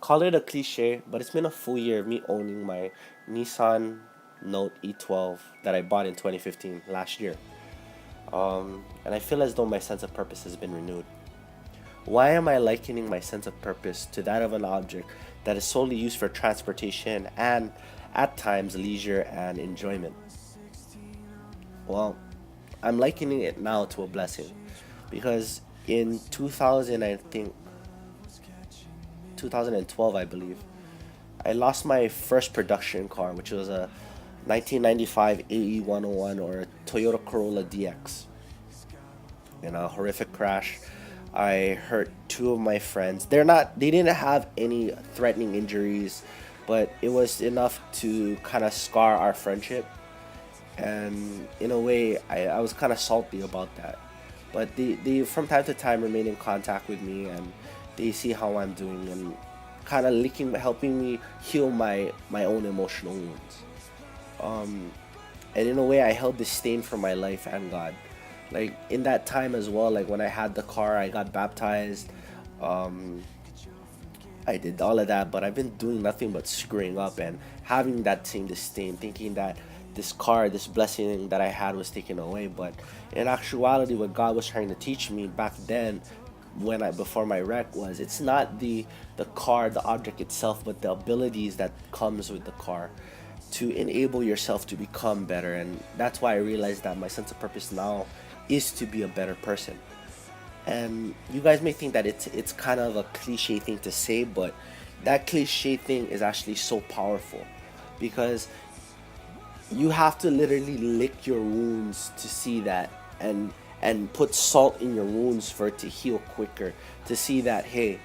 call it a cliche, but it's been a full year of me owning my Nissan Note E12 that I bought in 2015 last year. And I feel as though my sense of purpose has been renewed. Why am I likening my sense of purpose to that of an object that is solely used for transportation and at times leisure and enjoyment? Well, I'm likening it now to a blessing because in 2000, I think 2012, I believe, I lost my first production car, which was a 1995 AE101 or a Toyota Corolla DX in a horrific crash. I hurt two of my friends. They didn't have any threatening injuries, but it was enough to kind of scar our friendship. And in a way, I was kind of salty about that. But they from time to time remain in contact with me, and they see how I'm doing and kind of helping me heal my own emotional wounds. And in a way, I held this stain for my life and God. Like in that time as well, like when I had the car, I got baptized. um I did all of that, but I've been doing nothing but screwing up and having that same disdain, thinking that this car, this blessing that I had was taken away. But in actuality, what God was trying to teach me back then, when I before my wreck, was it's not the car, the object itself, but the abilities that comes with the car to enable yourself to become better. And that's why I realized that my sense of purpose now is to be a better person. And you guys may think that it's kind of a cliche thing to say, but that cliche thing is actually so powerful because you have to literally lick your wounds to see that, and put salt in your wounds for it to heal quicker, to see that, hey,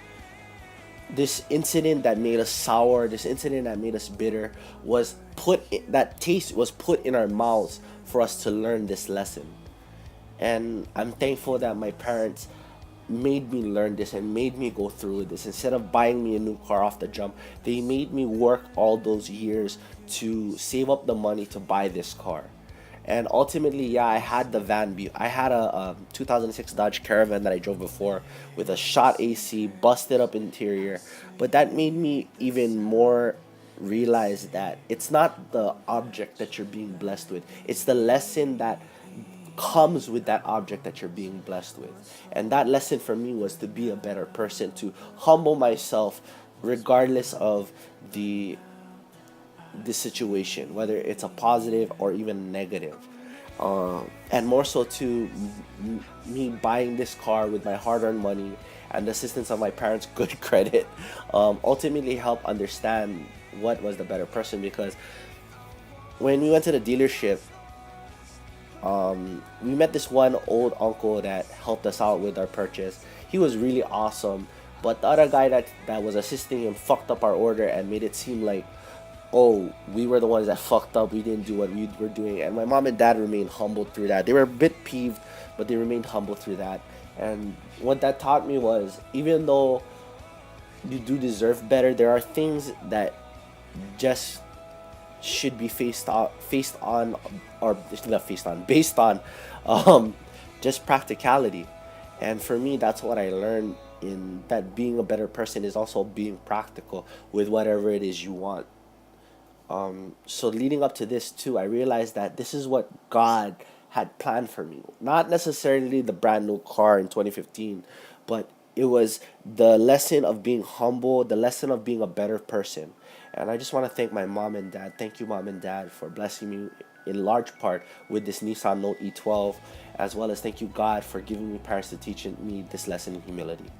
this incident that made us sour, this incident that made us bitter, that taste was put in our mouths for us to learn this lesson. And I'm thankful that my parents made me learn this and made me go through this. Instead of buying me a new car off the jump, they made me work all those years to save up the money to buy this car. And ultimately, yeah, I had the I had a 2006 Dodge Caravan that I drove before with a shot AC, busted up interior. But that made me even more realize that it's not the object that you're being blessed with, it's the lesson that comes with that object that you're being blessed with. And that lesson for me was to be a better person, to humble myself regardless of the the situation, whether it's a positive or even negative. And more so to me buying this car with my hard-earned money and the assistance of my parents' good credit, ultimately help understand what was the better person. Because when we went to the dealership, we met this one old uncle that helped us out with our purchase. He was really awesome, but the other guy that was assisting him fucked up our order and made it seem like, oh, we were the ones that fucked up. We didn't do what we were doing. And my mom and dad remained humbled through that. They were a bit peeved, but they remained humble through that. And what that taught me was, even though you do deserve better, there are things that just should be faced on, or not faced on, based on, um, just practicality. And for me, that's what I learned, in that being a better person is also being practical with whatever it is you want. So leading up to this too, I realized that this is what God had planned for me. Not necessarily the brand new car in 2015, but it was the lesson of being humble, the lesson of being a better person. And I just want to thank my mom and dad. Thank you, mom and dad, for blessing me in large part with this Nissan Note E12, as well as thank you, God, for giving me parents to teach me this lesson in humility.